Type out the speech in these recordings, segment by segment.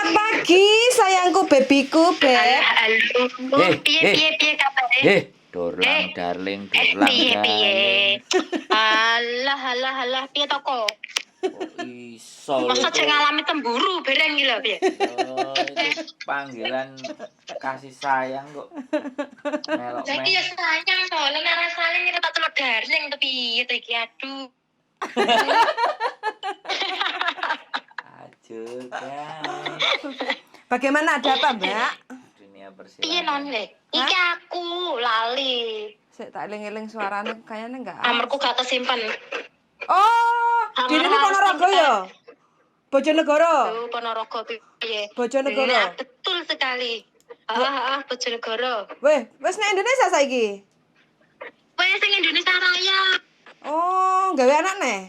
Selamat pagi, sayangku, bebiku, Beb. Halo. Piye kabare? Dorlang darling, dorlang Piye. darling. Halah, piye to kok? Kok iso Masa itu? cek ngalami cemburu bareng iki lho piye? Itu panggilan kasih sayang kok. Melok Saiki ya sayang to, lek rasane kita tak celuk darling to piye to iki aduh. Ajul guys. Bagaimana, ada apa, Mbak? Dunia Piye non persilatan. le? Iki aku lali. Saya tak eling-eling suaranya, kayaknya enggak Amarku gak kesimpen. Oh, dirimu Ponorogo ya? Bojonegoro. Tuh Ponorogo piye? Bojonegoro. Nah, betul sekali. Bojonegoro. Weh, wis nek Indonesia saiki. Wes sing Indonesia Raya. Oh, gawe anak neh.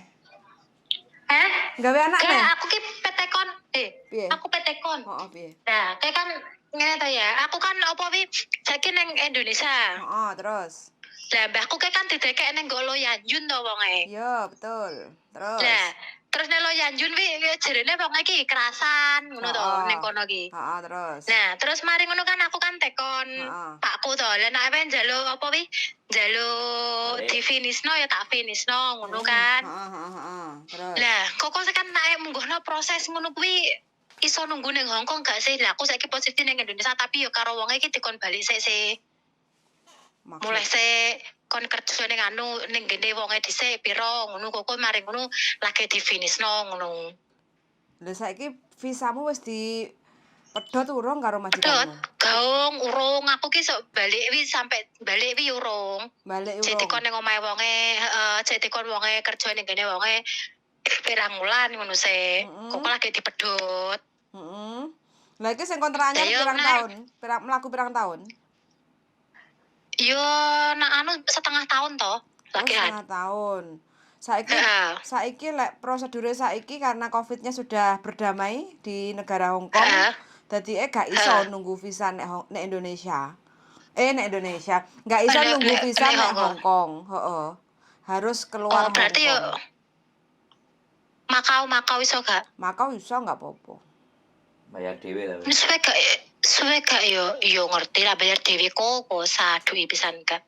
Gawe anak neh. Kayak aku ki petekon. Piye? Aku petekon. Heeh, piye? Nah, kayak kan ngene ta ya. Aku kan opo wi saiki ning Indonesia. Heeh, terus. Lah mbahku kayak kan didekek ning Golo Yanjun to wonge. Iya, betul. Terus. Lah, terus nek Lo Yanjun wi jerene wong iki kerasan ngono to ning kono ki. Heeh, terus. Nah, terus mari ngono kan aku kan tekon Heeh. pakku to. Lah nek ape njaluk apa wi? Njaluk Balik. difinisno ya tak finisno ngono kan. Heeh. Terus. Lah, kok kan nek munggono proses ngono kuwi iso nunggu ning Hongkong gak sih? Lah aku saiki posisi ning Indonesia tapi yo karo wonge iki dikon balik sik. Maksud- Mulai sik kon kerja ning anu ning gene wonge dhisik piro ngono kok mari ngono lagi difinisno ngono. Lah saiki visamu wis di pedhot urung karo Pedot, majikanmu? gaung urung aku ki sok balik wi sampe balik wi urung. Balik Cek urung. dikon ning omahe wonge, cek dikon wonge kerja ning gene wonge pirang wulan ngono sik. Mm-mm. Kok lagi dipedhot. Heeh. Lah iki sing kontrak anyar Ayo, pirang Nek. tahun? Mlaku pirang tahun? Yo nak anu setengah tahun toh Oh, lagian. setengah tahun. Saiki Heeh. saiki lek prosedure saiki karena Covid-nya sudah berdamai di negara Hong Kong. Heeh. Dadi gak iso nunggu visa nek Indonesia. Nek Indonesia, gak iso Nek- nunggu nek- visa nek nek Hong Hong Kong. Heeh. Harus keluar Oh, berarti yo Hong Kong. Makau iso gak? Makau iso gak apa-apa. Bayar dhewe lah. Wis suwe gak yo ngerti lah bayar dhewe kok saduhi pisan gak.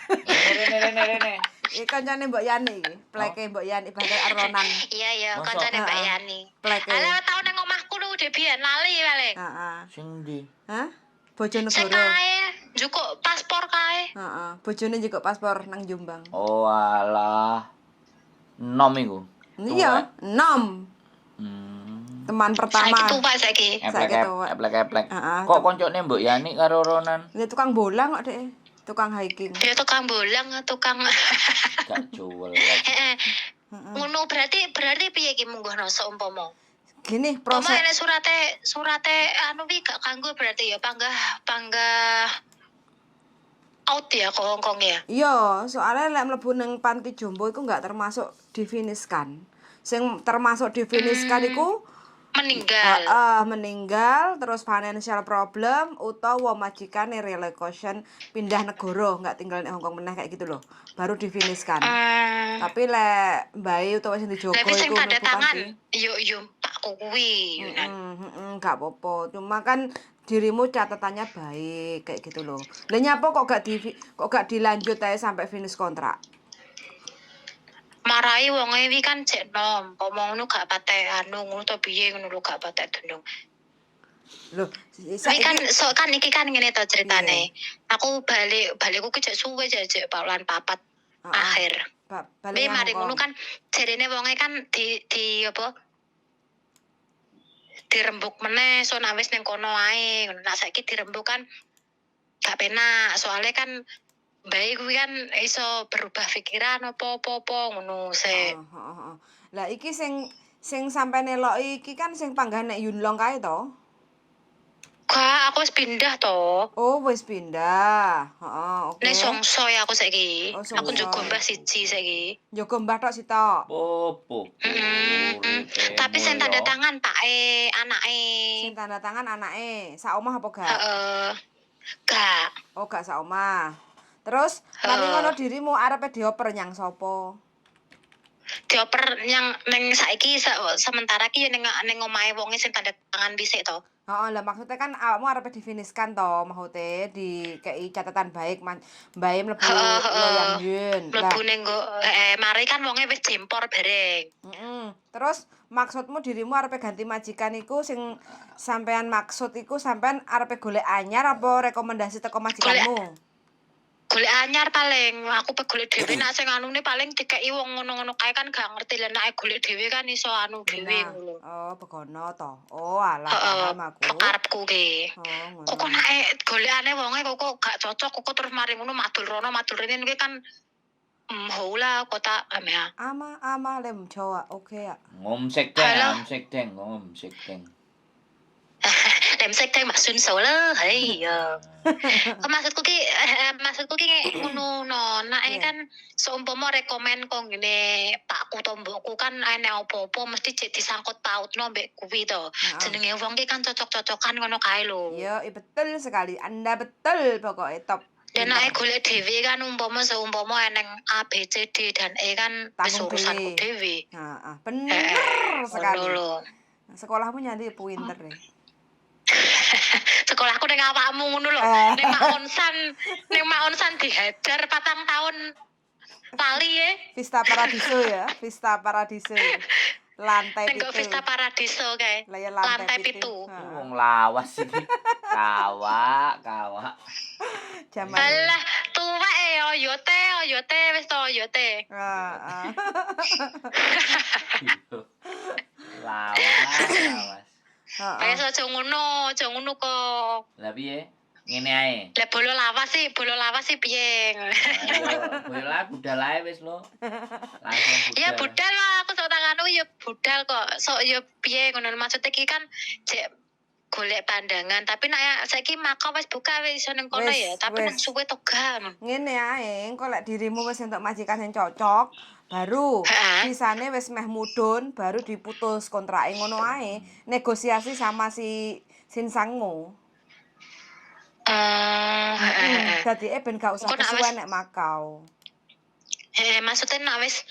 Rene. Iki kancane Mbok Yani iki, pleke Mbok Yani ibarat Aronan. Iya Masa? kancane Mbak Heeh. Yani. Pleke. Ala tau ning omahku lu udah biyen lali paling. Heeh. Sing ndi? Hah? Sing Bojonegoro. kae njukuk paspor kae. Heeh, bojone juga paspor nang Jombang. Oh alah. Nom iku. Iya, 6. Teman Saiki pertama. tuwek saiki. Saiki tuwek. Eplek. Heeh, Kok koncone Mbok Yani karo Ronan? Dia tukang bolang kok, Dek. Tukang hiking. Dia tukang bolang, tukang Gak jual. heeh. Ngono berarti piye iki munggono seumpama? Gini Proses proses. ini surate anu wi gak kanggo berarti ya panggah out ya ke Hongkong ya. Iya, soalnya lek mlebu ning panti jombo iku enggak termasuk difiniskan. Sing termasuk difiniskan iku Meninggal. meninggal, terus financial problem utawa majikane relocation pindah negara, enggak tinggal di Hongkong meneh kayak gitu loh. Baru difiniskan. Tapi lek mbae utawa sing dijogo Tapi sing iku tanda mlebu tangan panti. yo pakku kuwi. Enggak apa-apa. Cuma kan dirimu catatannya baik kayak gitu loh. Lah nyapa kok gak dilanjut aja sampai finish kontrak? Marai wonge wi kan cek nom, pomong ngono gak patek anu ngono to piye ngono lho gak patek dendung. Loh, Iki kan saiki kan iki kan ngene to ceritane. Aku balikku ki cek suwe cek bulan 4 akhir. balik Wi nang mari Hongkong. ngono kan jarene wonge kan di apa? Dirembuk meneh so nek wis ning kono ae. Nah saiki dirembuk kan gak penak. Soalnya kan baik kuwi kan iso berubah pikiran apa-apa ngono sik. Heeh. Lah iki sing sampe neloki iki kan sing panggahan nek Yunlong kae to? Gak, aku wis pindah to. Oh, wis pindah. Heeh, oke. Nek Songsoy aku saiki. Oh, Aku Songsoy. njogo mbah siji saiki. Njogo mbah tok sitok. Popo. Tapi sing tanda tangan pake anake. Sing tanda tangan anake, sak omah apa gak? Heeh. Gak. Oh, gak sak omah. Terus mari ngono dirimu arepe dioper nyang sapa? dioper yang ning saiki sementara ki ning omahe wonge sing tanda tangan dhisik to. Heeh, lah maksudnya kan awakmu arep difiniskan to, maksudnya dikei catatan baik mbae mlebu Heeh, Loyang heeh. Yun. Lah, Mlebu ning mari kan wonge wis jempor bareng. Terus maksudmu dirimu arepe ganti majikan iku sing sampean maksud iku sampean arepe golek anyar apa rekomendasi teko majikanmu? Golek anyar paling, aku pe golek dhewe nak sing anune paling dikeki wong ngono-ngono kae kan gak ngerti lah nek golek dhewe kan iso anu dhewe Nah, ngono. oh begono to. Oh, alah Heeh, paham aku. karepku ki. Oh, Kok ngono. nek golekane wonge kok gak cocok kok terus mari ngono madul rono madul rene kuwi kan hula kota amea. Ama lem Jawa, oke ya. Ngomsek deng, Halo. ngomsek deng. Lem sek teng maksud sole, hei ya. Maksudku ki ngono no. Nek Iya. kan seumpama rekomen kok ngene pakku to mbokku kan nek opo-opo mesti jek disangkut pautno mbek kuwi to. Heeh. Jenenge wong ki kan cocok-cocokan ngono kae lho. Iya, betul sekali. Anda betul pokoknya top. Dan nek golek dhewe kan seumpama eneng A B C D dan E kan wis Tanggung urusanku dhewe. dhewe. Heeh, bener sekali. Ngono lho. Sekolahmu nyanyi pinter deh. Sekolahku ning awakmu ngono lho. Ning Mak Onsan dihajar 4 tahun pali ya. Vista Paradiso ya, Vista Paradiso. Lantai Ning pitu. Vista Paradiso kae. Lah ya Lantai pitu. pitu. Heeh. Wong lawas iki. Kawak. Jaman. Alah, tuwek oyote wis to oyote. Heeh. Lawas. Heeh. Wis aja ngono kok. Lah piye? Ngene ae. Lah bolo lawas sih piye? Ayo, bola budal ae wis lo. Langsung budal. Ya budal lah aku sok tanganku ya budal kok. Sok ya piye ngono maksudnya iki kan jek golek pandangan tapi nek saiki Mako wis buka wis iso ning kono Wis, ya tapi wis. nang suwe toga ngono. Ngene ae, engko lek dirimu wis entuk majikan yang cocok, baru Heeh. sisane wis meh mudhun, baru diputus kontrake ngono ae. Negosiasi sama si sinsangmu. Heeh. Dadi ben gak usah Engko nek kesuwen wis- nek Makau. Maksudnya nek wis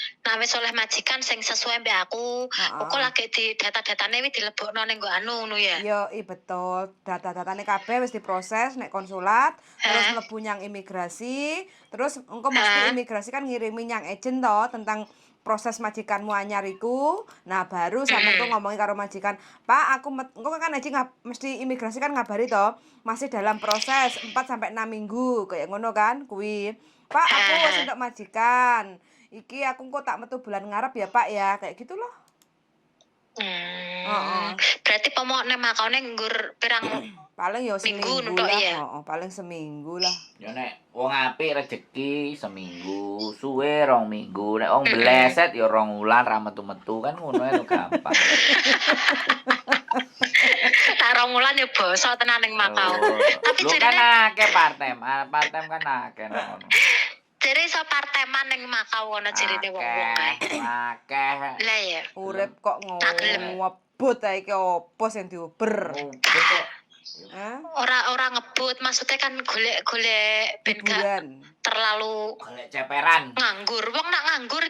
oleh majikan sing sesuai mbek aku, Heeh. kok lagi di data-datane wis dilebokno ning nggo anu ngono ya. Yo, betul. Data-datane kabeh wis diproses nek konsulat, terus mlebu nyang imigrasi, terus engko mesti imigrasi kan ngirimi nyang agent to tentang proses majikanmu anyar iku. Nah, baru sampean kok ngomongi karo majikan, "Pak, aku engko kan mesti imigrasi kan ngabari to, masih dalam proses 4 sampai 6 minggu." Kayak ngono kan, kuwi. "Pak, aku wis entuk majikan. Iki aku kok tak metu bulan ngarep ya, Pak ya." Kayak gitu loh. Berarti pemokne makane nggur pirang Paling ya Minggu seminggu nutuk lah, ya? paling seminggu lah. Ya nek wong apik rezeki seminggu, suwe 2 minggu, nek wong bleset ya 2 wulan ra metu-metu kan ngono ae lho gampang. tak rong wulan ya basa tenan ning Makau. Tapi Lu kan jarine akeh part-time, part-time kan akeh nang ngono. jare iso part-time ning Makau ngono jarine wong-wong kae. Akeh. Lah ya. Urip kok Tak gelem. ngebut ae iki opo sing diuber. Betul. Hah? Ora ngebut, maksudnya kan golek ben gak Hiburan. terlalu Golek ceperan. nganggur. Wong nak nganggur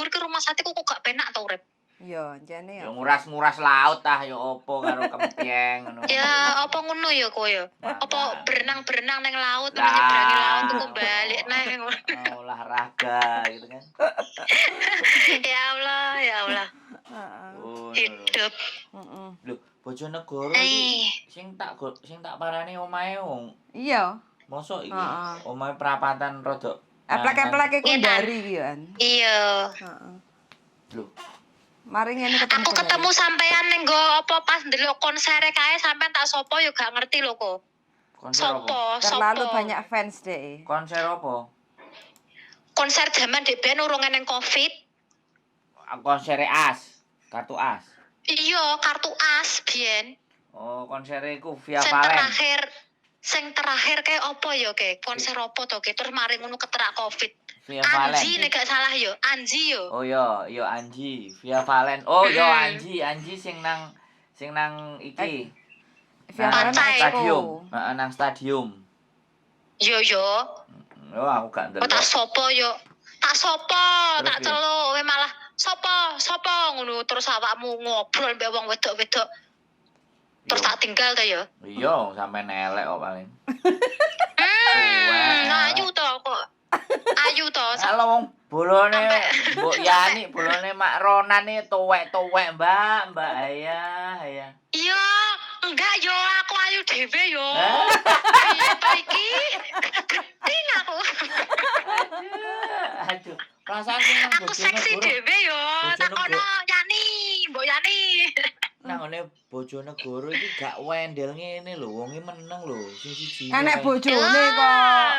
ki rumah sakit kok gak penak ta urip. Iya, jane Ya ya. nguras-nguras laut tah ya opo karo kempyeng ngono. Ya apa ngono ya kowe ya? Makanya. Apa berenang ning laut, Lah. menyeberangi laut kok balik neh ngono. Olahraga gitu kan. Ya Allah. Heeh. Oh, Hidup. Heeh. lho, Bojonegoro iki Eh, sing tak parani omahe wong. Iya. Mosok iki Heeh. omahe perapatan rada. Eplek-eplek iku Ngetan. ndari iki kan. iya. Heeh. Lho, Mari ngene ketemu. Aku ketemu sampean ning nggo apa pas ndelok konsere kae sampean tak sopo yo gak ngerti lho kok. konser apa? Terlalu banyak fans deh. Konser apa? Konser zaman dek ben urung ning Covid. Konser as, kartu as. Iya, kartu as biyen. Oh, konser iku Via Sing Valen. terakhir kayak apa ya kayak konser apa to kayak terus mari ngono keterak Covid. Via Valen. Anji nek gak salah yo, Anji yo. Oh yo Anji, Via Valen. Oh yo Anji sing nang iki. Via Nang Valen Pantai. stadium. Heeh, nang stadium. Yo. Oh, aku gak Oh tak ndelok. sopo yo. tak sopo, Terus tak piye? celuk, kowe malah sopo ngono terus awakmu ngobrol mbek wong wedok-wedok. Terus Yo. tak tinggal to ya. Iya, sampe nelek kok paling. Tuwek, Ayu elek. to kok. Ayu to. Kalau wong bolone Sampai- Mbok Yani, bolone Mak Ronan iki tuwek-tuwek, Mbak. Mbak ya. Iya, enggak yo aku ayu dhewe yo. Hah? Piye to iki? Geting aku. Aduh. Perasaan sing nang Aku seksi Bojonegoro. dhewe yo. Tak Bojonegoro. ono Yani, Mbok Yani. Nang ngene Bojonegoro iki gak wendel ngene lho, wonge meneng lho, sing siji. Enek bojone kok.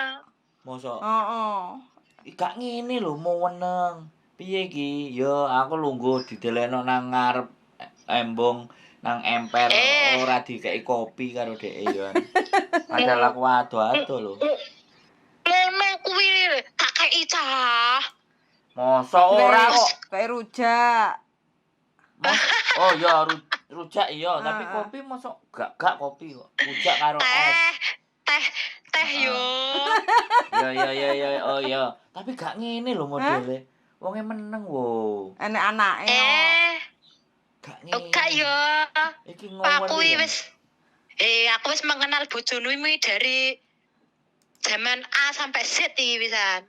Mosok Heeh. gak ngene lho, mau meneng. Piye iki? Ya aku lungguh dideleno nang ngarep embong nang emper ora dikeki kopi karo dheke ya. Padahal aku ado-ado lho. Ngono kuwi tak kei cah. Mosok ora kok. Kayak rujak. Oh ya rujak iya, tapi Ah. kopi mosok gak kopi kok. Rujak karo es. Teh yo. Ya, oh ya. Tapi gak ngene lho modele. Wonge meneng wo. Enek anake kok. Gak ngene. Gak yo. Iki Aku ngomong wis aku wis mengenal bojomu dari zaman A sampai Z iki pisan.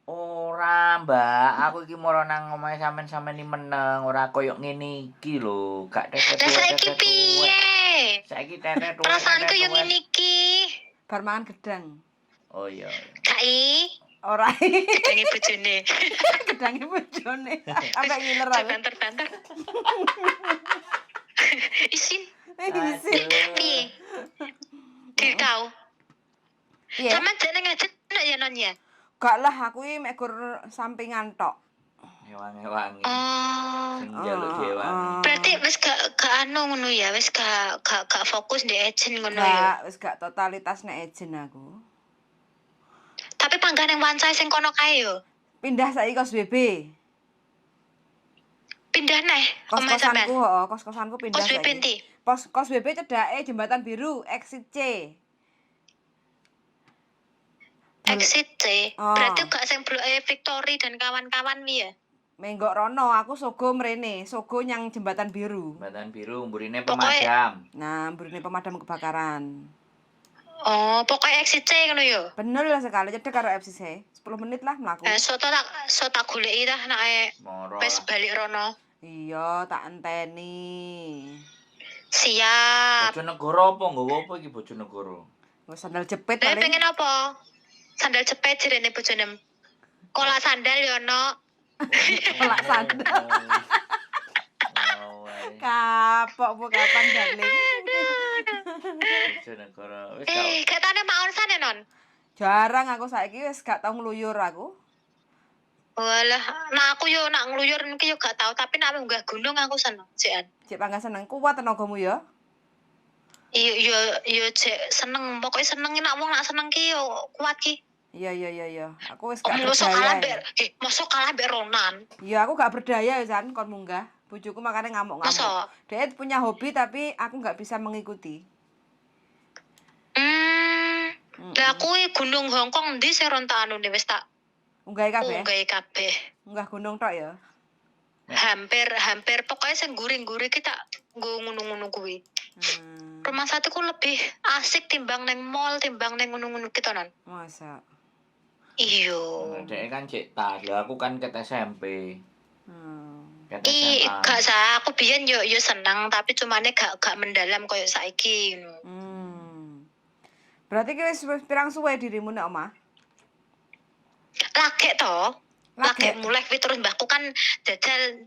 Ora, Mbak. Aku iki moro nang omahe sampean iki meneng, ora koyo ngene iki lho. Gak tetet. Lah saiki piye? Saiki tetet. Perasaanku yo ngene iki. Bar mangan gedang. Oh iya. Kai, Ora gedange bojone. gedange bojone. Sampai ngiler aku. Banter-banter. Isin, Isin. piye? Ditau. Piye? Sama jane ngajet nek ya non ya. Gak lah aku iki mek gur sampingan tok. Wangi-wangi. Oh. Sing njaluk dhewangi. Berarti wis gak anu ngono ya, wis gak fokus di agent ngono ya. Gak, wis gak totalitas nek ejen aku. Tapi panggan yang wancai sing kono kae yo. Pindah saiki kos BB. Pindah neh omah sampean. Kos-kosanku, heeh, kos-kosanku pindah Kos saiki. Penti. Kos BB cedake Jembatan Biru, exit C. Exit C. Oh. Berarti gak sing bloke Victory dan kawan-kawan wi ya. Menggok rono, aku sogo mrene, sogo nyang Jembatan Biru. Jembatan Biru, mburine Pokoknya- pemadam. Nah, mburine pemadam kebakaran. Oh, pokoknya exit C ngono yo. Bener lah sekali, cedek karo FCC. 10 menit lah mlaku. So tak goleki dah nek Moro wis lah. balik rono. Iya, tak enteni. Siap. Bojonegoro apa nggowo apa iki Bojonegoro? Wis sandal jepit Lah paling. pengen apa? Sandal jepit jerene bojone. Kola sandal yo ono. Kolak sandal. Oh, Kapok bu kapan darling? Bojonegoro. Wis gak Katane maonsan ya non. Jarang aku saiki wis gak tau ngluyur aku. Walah, nah aku yo nak ngluyur iki yo gak tau, tapi nak munggah gunung aku seneng, Jan. Cek pangga seneng kuat tenagamu ya. Yo cek seneng, pokoknya seneng nak wong nak seneng ki yo kuat ki. Iya. Aku wis gak Mosok kalah berdaya. mbek mosok kalah mbek Ronan. Iya, aku gak berdaya ya San kon munggah. Bojoku makanya ngamuk-ngamuk. Mosok. Dia punya hobi tapi aku gak bisa mengikuti. Lah aku gunung Hongkong ndi sing rontak anu wis tak Unggahe kabeh. kabeh. Unggah gunung tok ya. Hampir pokoknya sing guri-guri kita nggo ngono-ngono kuwi. Rumah satuku lebih asik timbang neng mall, timbang neng ngono-ngono kita non. Masa. Iyo. Dhek kan cek tas, lah aku kan ket SMP. Ket I SMA. gak sah, aku biyen yo seneng tapi cumane gak mendalam koyo saiki ngono. Berarti ki wis pirang suwe dirimu nek omah? Lagek to. Lagek. Lagek mulai kuwi terus mbahku kan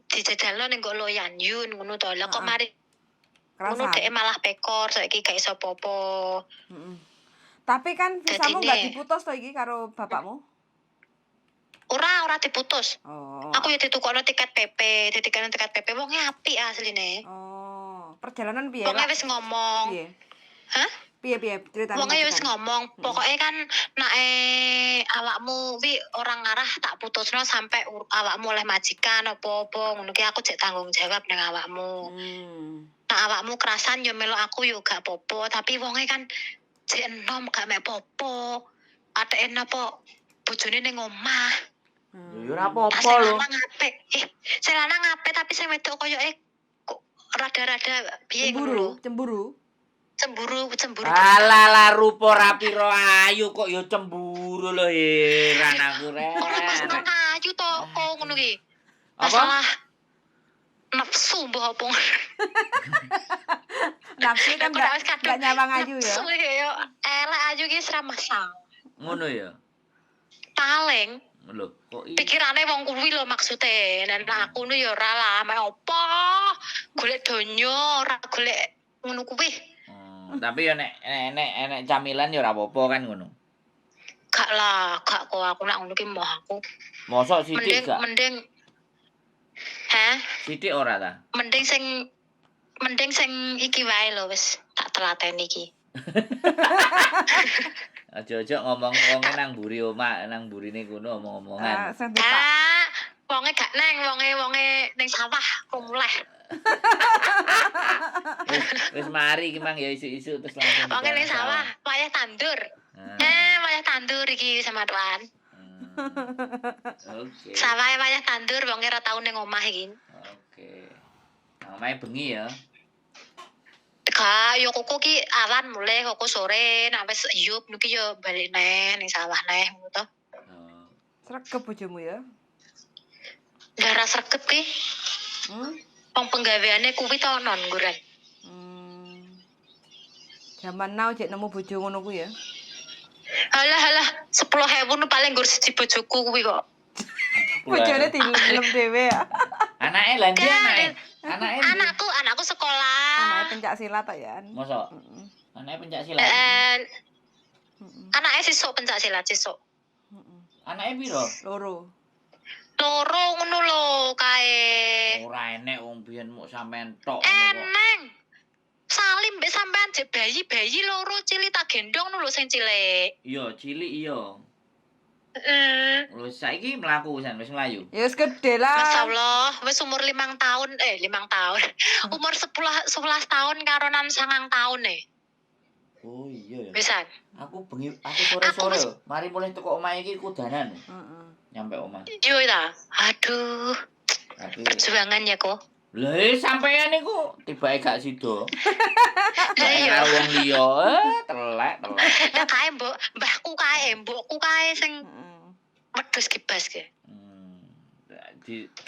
dijajalno ning nggo Loyan Yun ngono to. Lah kok mari ngono Kerasan. dhek malah pekor saiki gak iso apa-apa. Tapi kan visamu Dadine. gak diputus to iki karo bapakmu? Ora diputus. Oh. Aku ya ditukokno tiket PP, ditukokno tiket PP wonge apik asline. Oh, perjalanan piye? Wonge wis ngomong. Piye? Hah? Piye ceritanya? Wonge wis ngomong, pokoknya kan nek awakmu wi orang ngarah tak putusno sampai awakmu oleh majikan apa-apa ngono ki aku cek tanggung jawab ning awakmu. Nek awakmu kerasan yo melok aku yo gak apa-apa, tapi wonge kan jek enom gak mek apa-apa. Ateke napa bojone ning omah. Ya ora apa-apa Sing lho. lanang apik. Sing lanang apik tapi sing wedok koyoke kok rada-rada piye ngono lho. Cemburu. Cemburu. Alah lah rupa rapi ro ayu kok ya cemburu lho heran aku Ora Mas nang rek. ayu to kok ngono ki. Apa? Masalah nafsu mbah apa. Nafsu kan Aku nek wis enggak nyawang ayu ya. nafsu ya elek ayu ki ora masalah. Ngono ya. Paling Lho, kok pikirane wong kuwi lho maksude. Nek aku nu ya ora lah, mek opo golek donya ora golek ngono kuwi. Tapi ya nek camilan ya ora apa-apa kan ngono. Gak lah, gak kok aku nek ngono ki moh aku. Mosok sithik gak? Mending Sithik ora ta? Mending sing iki wae lho wis tak telateni iki. Aja-aja ngomong wonge nang mburi omah, nang mburine kono omong-omongan. Sing dipak. Wonge gak neng, wonge ning sawah kok muleh. Wis mari iki mang ya isuk-isuk terus langsung. Wonge ning sawah, wayah tandur. Wayah tandur iki sama tuan. Oke. Sawah wayah tandur wonge ora tau ning omah iki. Oke. Omahe bengi ya. Gak, yo koko ki awan mulai koko sore, nek wis eyup niki yo balik neh ning sawah neh ngono to. Sregep bojomu ya. Darah sregep ki. Wong penggaweane kuwi to non ngguran. Zaman now jek nemu bojo ngono kuwi ya. Halah 10.000 nu paling nggur siji bojoku kuwi kok. Bojone dilem dhewe ya. Anake lha ndi anake? Anake Anakku sekolah. Anake pencak silat tok ya. Mosok? Anake pencak silat. Anake sesuk pencak silat sesuk. Anake piro? Loro ngono lho kae. Ora enek wong biyen muk sampean tok. Eneng. Salim mbek sampean jek bayi loro cilik tak gendong lho sing cilik. Iya, cilik iya. Heeh. Lho saiki mlaku wis mlayu. Ya wis gede lah. Masyaallah, wis umur 5 tahun. 5 tahun. Umur 11 tahun karo 9 tahun Oh iya ya. Wisan. Aku sore-sore lho. Mari mulai teko omah iki kudanan. Nyampe omah. Yo ta. Aduh. Tapi perjuangan ya kok. Lha sampean niku tibake gak sida. Lah iya. Karo wong liya, telek. Lah kae mbahku kae, mbokku kae sing wedhus kibas ke.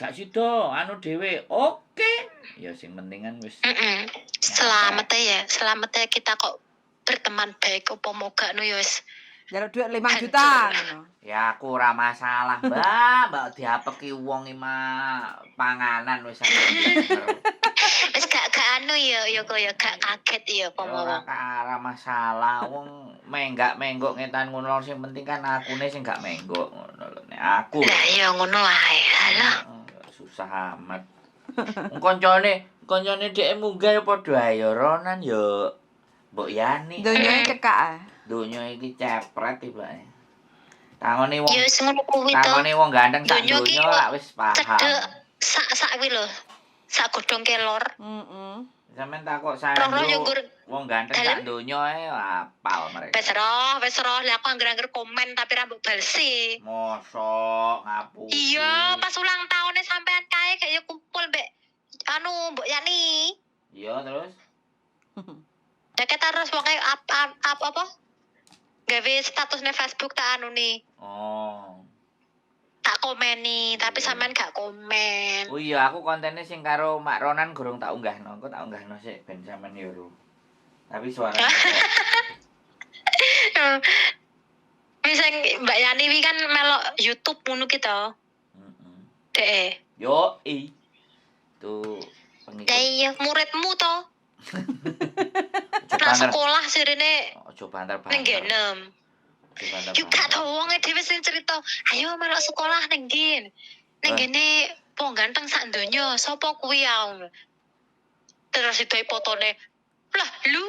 Gak sida anu dhewe. Oke. Ya sing penting kan wis. Selamat ya kita kok berteman baik apa moga nu ya wis. Jaluk duit 5 juta ngono. Ya aku ora masalah, Mbak diapeki wong mah panganan wis Wis gak anu ya kok ya gak kaget ya apa mau. Ora masalah, wong menggak-menggok ngetan ngono sing penting kan akune sing gak menggok ngono lho. Nek aku. Lah ya ngono wae. Halah. Susah amat. Koncone dhek munggah ya padha ae ya Ronan ya Mbok Yani. Donya cekak ah. Donya iki cepret tibake. Tangone wong. Ya wis ngono kuwi to. Tangone wong ganteng sak donya lak wis paham. Cedek sak kuwi lho. Sak godhong kelor. Sampeyan takok saya. Wong ganteng sak donya ae apal mereka. Wis roh. Lah aku angger-angger komen tapi ra mbok balesi. Mosok ngapusi. Iya, pas ulang tahunnya sampean kae kayak kumpul mbek Mbok Yani. Iya, terus. Deket terus pokoke apa? Gawe statusnya Facebook tak anu nih. Oh. Tak komeni, tapi sampean gak komen. Oh iya, aku kontennya sing karo Mak Ronan gorong tak unggahno. Aku tak unggahno sik ben sampean yo ro. Tapi suarane. Bisa Mbak Yani wi kan melok YouTube ngono ki to. Heeh. Yo tuh pengikut. Lah iya muridmu to. Nah sekolah sirine Ojo banter-banter. ning genem. Yuk gak tau wonge dhewe sing cerita, ayo melok sekolah ning nggen. Ning ngene wong ganteng sak donya, sapa kuwi aung. Terus itu fotone. Lah lu.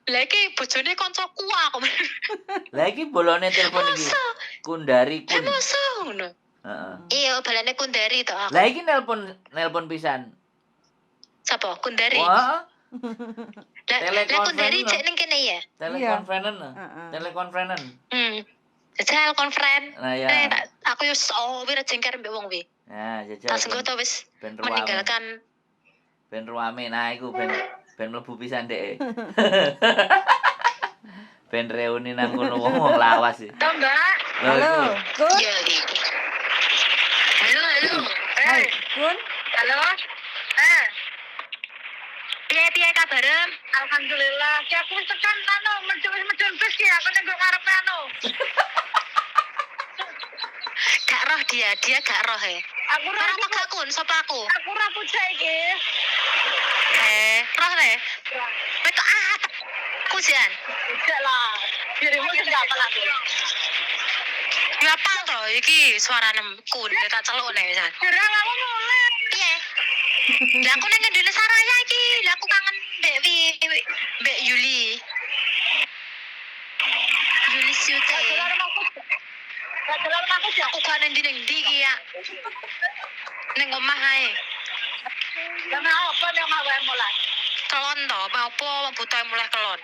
Lah iki bojone kancaku aku. Lah iki bolone telepon iki. Kundari kun. Masa ngono. Heeh. Iya, balane Kundari to aku. Lah iki nelpon pisan. Sapa? Kundari. Wah. Lah Kundari cek ning kene ya. Telekonferensi. Telekonferensi. Jajal konferen. Nah ya. Aku yo wis jengker mbek wong wi. Nah, jajal. Tas engko to wis ben ruame. meninggalkan Ben ruame. Nah, iku ben mlebu pisan dhek. Ben reuni nang kono wong lawas sih. Mbak. Halo, Kun. Iya, iya. Halo. Hai, Kun. Halo. Piye kabarem? Alhamdulillah. Ki aku wis tekan medun bis ki aku ning ngarepe Gak roh dia gak roh Aku roh apa gak kun sapa aku? Aku roh pucuk iki. Roh le. Wek aku jan. Tidak lah. Dirimu sing gak apa lagi. Ya apa to iki suarane kun tak celuk nek jan. Gerang aku mulai. Piye? Lah aku nang Indonesia Raya iki, lah aku kangen mbek Yuli. Yuli Sute. Aku kan nang ndi iki ya. Ning omah ae. Lama apa nang awake mulai? Kelon to, apa butuh mulai kelon.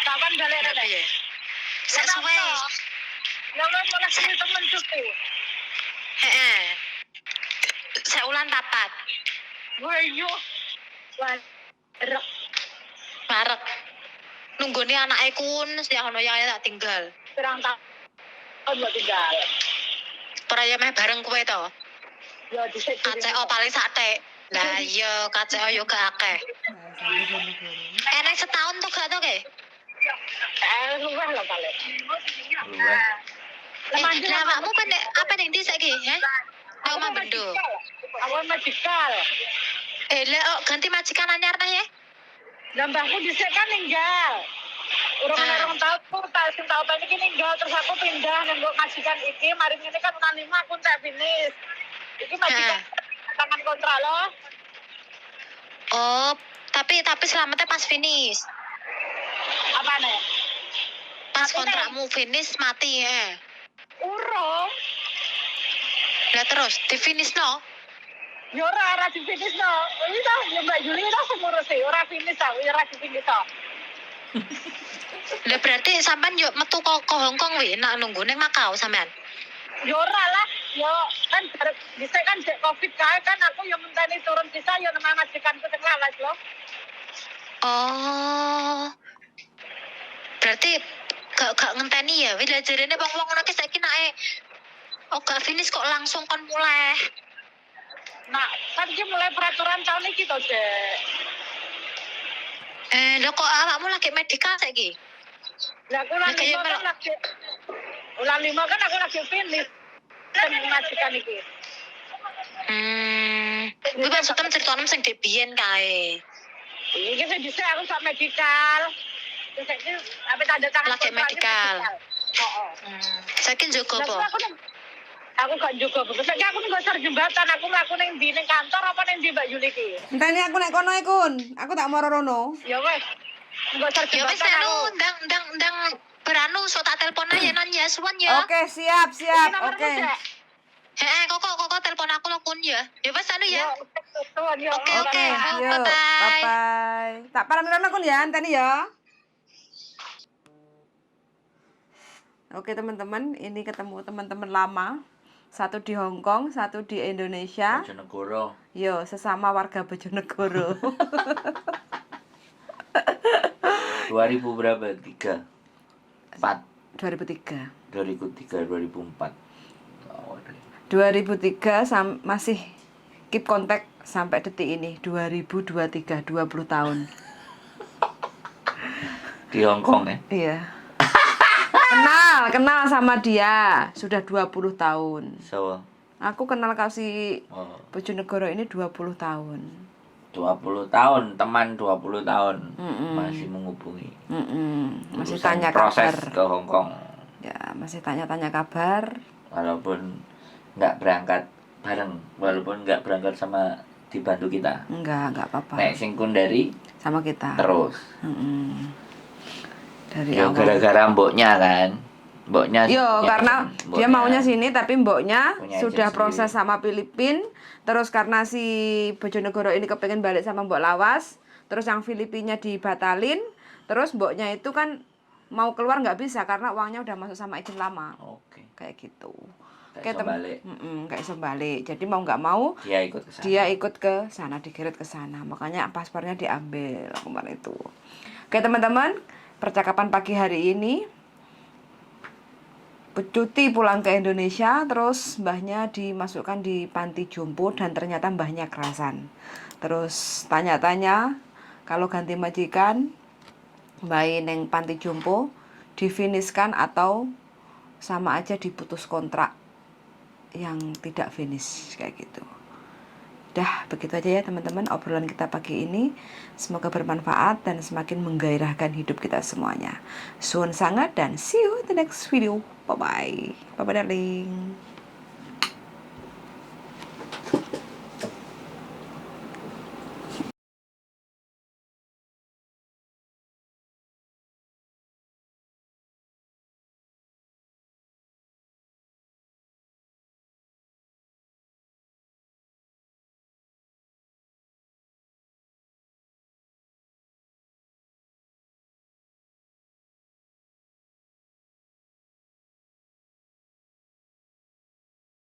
Kapan balik rene? Sak suwe. Lama mulai sini temen cucu. Heeh. Seulan papat. Wayo. Barek. Nunggone anake kun sing ono yang tak tinggal. Pirang tahun mbok tinggal. Peraya meh bareng kowe to? Ya dhisik. KCO paling satek. Lah iya KCO yo gak akeh. Enek setahun tuh gak to ke? Luwih lho paling. Lah awakmu apa ning ndi saiki, he? Omah Bendo. Awak majikan. Lah ganti majikan anyar ta ya? Lah mbahku dhisik kan ninggal. Urung tahun iki ninggal terus aku pindah nang majikan iki, mari ngene kan unan 5 aku tak finish. Iki majikan tangan kontrak lo. Oh, tapi selamatnya pas finish. Apane? Pas kontrakmu finish mati ya. Urung. Lah terus di finish no? Ya ora di finish no. Iki ta Mbak Juli ta semurus e ora finish ta, ora di finish ta. Lah berarti sampean yo metu ke Hong Kong wi nak nunggu ning Makau sampean. Yo ora lah, yo kan bisa kan cek Covid kae kan aku yo menteni turun sisa yo nang majikanku sing lawas lho. Oh. Berarti gak ngenteni ya, wis jarene wong-wong ngono ki saiki nake gak finish kok langsung kon mulai. Nah, kan iki mulai peraturan tahun iki to, Dek. Lho kok awakmu lagi medikal saiki? Lah aku lagi ulang 5 kan aku lagi finish. Majikan iki. Kuwi maksudnya ceritamu sing debiyen kae. Iki sing dhisik aku sak medikal. Terus iki apa tanda tangan lagi medikal. Heeh. Saiki njogo apa? Aku gak njogo. Saiki aku ning gosor jembatan, aku mlaku ning ndi ning kantor apa ning ndi Mbak Yuli iki? Enteni aku nek kono e, Kun. Aku tak moro rono. Ya wis. Gosor jembatan. Ya wis aku ndang beranu so tak telepon aja non ya suwan ya. Oke, siap. Oke. Kok telepon aku lo Kun ya. Ya wis anu ya. Oke. Bye. Tak parani Kun ya, enteni ya. Oke teman-teman, ini ketemu teman-teman lama. Satu di Hong Kong, satu di Indonesia. Bojonegoro. Yo, sesama warga Bojonegoro. 2000 berapa? 4. 2003. 2004. 2003 masih keep kontak sampai detik ini. 2023, 20 tahun. Di Hong Kong ya? Iya. Kenal sama dia sudah 20 tahun. So. Aku kenal si Bojonegoro ini 20 tahun. 20 tahun, teman 20 tahun. Masih menghubungi. Masih tanya proses kabar. Ke Hong Kong. Ya, masih tanya-tanya kabar. Walaupun nggak berangkat bareng, walaupun nggak berangkat sama dibantu kita. Enggak apa-apa. Nek singkun dari sama kita. Terus. Dari ya, awal. Gara-gara mboknya kan. Mboknya. Yo, karena dia maunya sini tapi mboknya sudah agensi. Proses sama Filipin. Terus karena si Bojonegoro ini kepengen balik sama Mbok Lawas, terus yang Filipinnya dibatalin, terus mboknya itu kan mau keluar nggak bisa karena uangnya udah masuk sama agent lama. Oke. Kayak gitu. Kayak balik. Kayak iso balik. Jadi mau nggak mau Dia ikut ke sana. ke sana, dikirim ke sana. Makanya paspornya diambil kemarin itu. Oke teman-teman, percakapan pagi hari ini, cuti pulang ke Indonesia, terus mbahnya dimasukkan di panti jompo dan ternyata mbahnya kerasan. Terus tanya-tanya, kalau ganti majikan, mbah neng panti jompo difiniskan atau sama aja diputus kontrak yang tidak finish kayak gitu. Dah, begitu aja ya teman-teman obrolan kita pagi ini. Semoga bermanfaat dan semakin menggairahkan hidup kita semuanya. Suwun sangat dan see you in the next video. Bye-bye. Bye-bye darling.